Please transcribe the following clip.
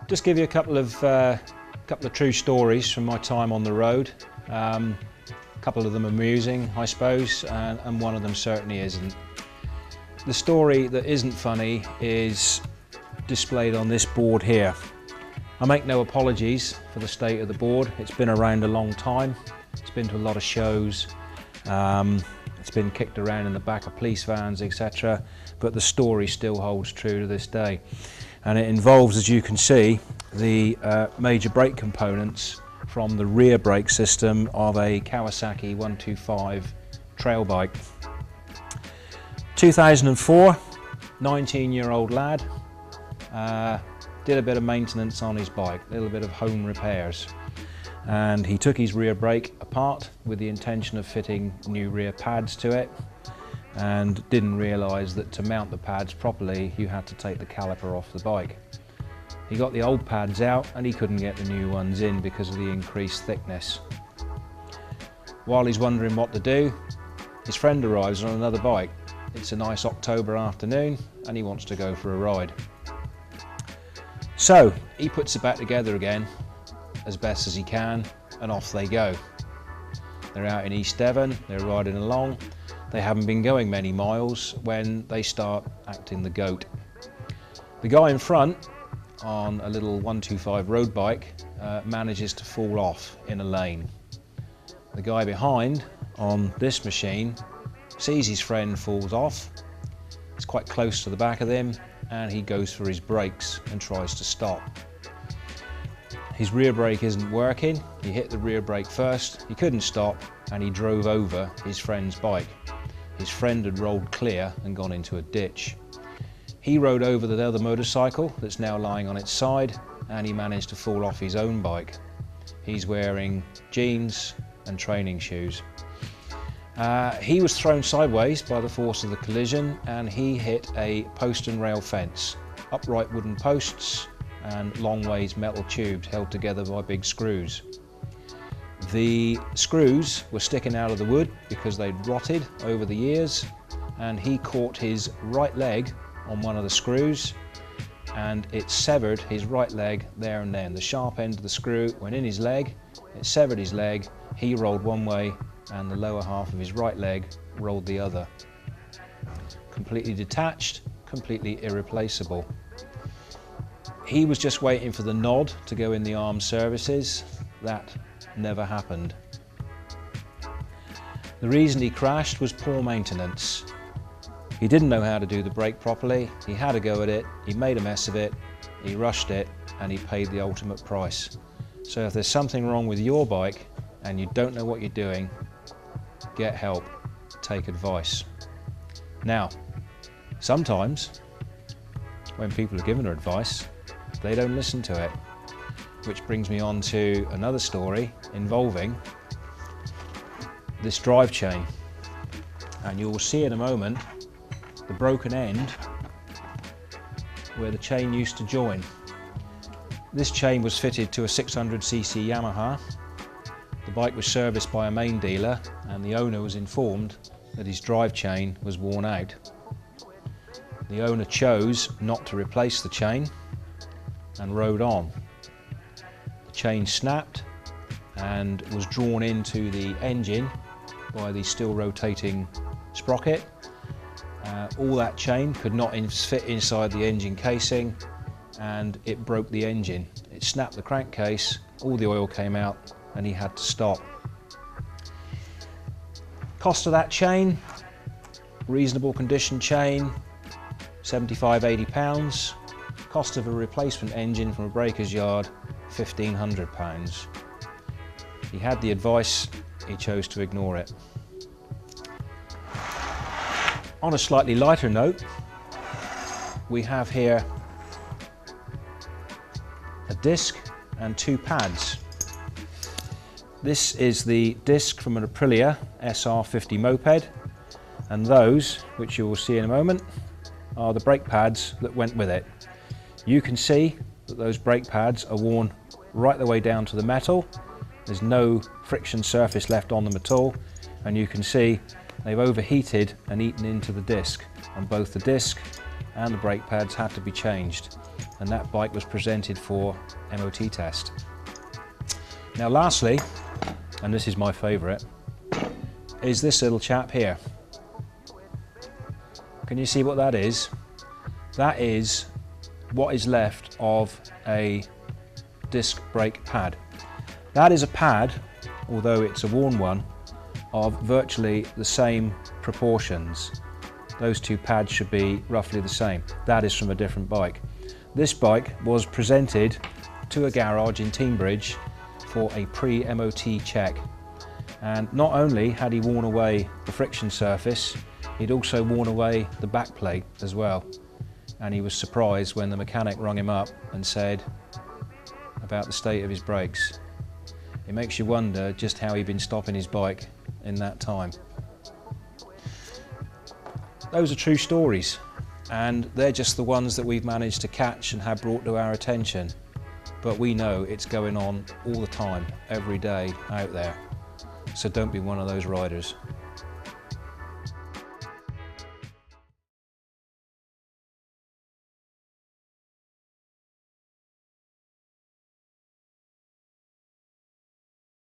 Just give you a couple of true stories from my time on the road. A couple of them amusing, I suppose, and one of them certainly isn't. The story that isn't funny is displayed on this board here. I make no apologies for the state of the board. It's been around a long time. It's been to a lot of shows. It's been kicked around in the back of police vans, etc. But the story still holds true to this day. And it involves, as you can see, the major brake components from the rear brake system of a Kawasaki 125 trail bike. 2004, 19-year-old lad, did a bit of maintenance on his bike, a little bit of home repairs. And he took his rear brake apart with the intention of fitting new rear pads to it, and didn't realise that to mount the pads properly you had to take the caliper off the bike. He got the old pads out and he couldn't get the new ones in because of the increased thickness. While he's wondering what to do, his friend arrives on another bike. It's a nice October afternoon and he wants to go for a ride. So he puts it back together again as best as he can and off they go. They're out in East Devon, they're riding along. They haven't been going many miles when they start acting the goat. The guy in front on a little 125 road bike manages to fall off in a lane. The guy behind on this machine sees his friend falls off. It's quite close to the back of him and he goes for his brakes and tries to stop. His rear brake isn't working. He hit the rear brake first, he couldn't stop and he drove over his friend's bike. His friend had rolled clear and gone into a ditch. He rode over the other motorcycle that's now lying on its side and he managed to fall off his own bike. He's wearing jeans and training shoes. He was thrown sideways by the force of the collision and he hit a post and rail fence, upright wooden posts and long ways metal tubes held together by big screws. The screws were sticking out of the wood because they'd rotted over the years, and he caught his right leg on one of the screws and it severed his right leg there and then. The sharp end of the screw went in his leg, it severed his leg, he rolled one way and the lower half of his right leg rolled the other. Completely detached, completely irreplaceable. He was just waiting for the nod to go in the armed services. That never happened. The reason he crashed was poor maintenance. He didn't know how to do the brake properly, he had a go at it, he made a mess of it, he rushed it and he paid the ultimate price. So if there's something wrong with your bike and you don't know what you're doing, get help, take advice. Now, sometimes when people are given advice, they don't listen to it. Which brings me on to another story involving this drive chain. And you will see in a moment the broken end where the chain used to join. This chain was fitted to a 600cc Yamaha. The bike was serviced by a main dealer and the owner was informed that his drive chain was worn out. The owner chose not to replace the chain and rode on. The chain snapped and was drawn into the engine by the still rotating sprocket. All that chain could not fit inside the engine casing and it broke the engine. It snapped the crankcase, all the oil came out and he had to stop. Cost of that chain, reasonable condition chain, £75–80. Cost of a replacement engine from a breaker's yard, £1,500. He had the advice, he chose to ignore it. On a slightly lighter note, we have here a disc and two pads. This is the disc from an Aprilia SR50 moped, and those, which you will see in a moment, are the brake pads that went with it. You can see that those brake pads are worn right the way down to the metal. There's no friction surface left on them at all, and you can see they've overheated and eaten into the disc, and both the disc and the brake pads had to be changed. and that bike was presented for MOT test. Now lastly, and this is my favourite, is this little chap here. Can you see what that is? That is what is left of a disc brake pad. That is a pad, although it's a worn one, of virtually the same proportions. Those two pads should be roughly the same. That is from a different bike. This bike was presented to a garage in Teignbridge for a pre-MOT check. And not only had he worn away the friction surface, he'd also worn away the back plate as well. And he was surprised when the mechanic rung him up and said about the state of his brakes. It makes you wonder just how he'd been stopping his bike in that time. Those are true stories, and they're just the ones that we've managed to catch and have brought to our attention. But we know it's going on all the time, every day out there. So don't be one of those riders.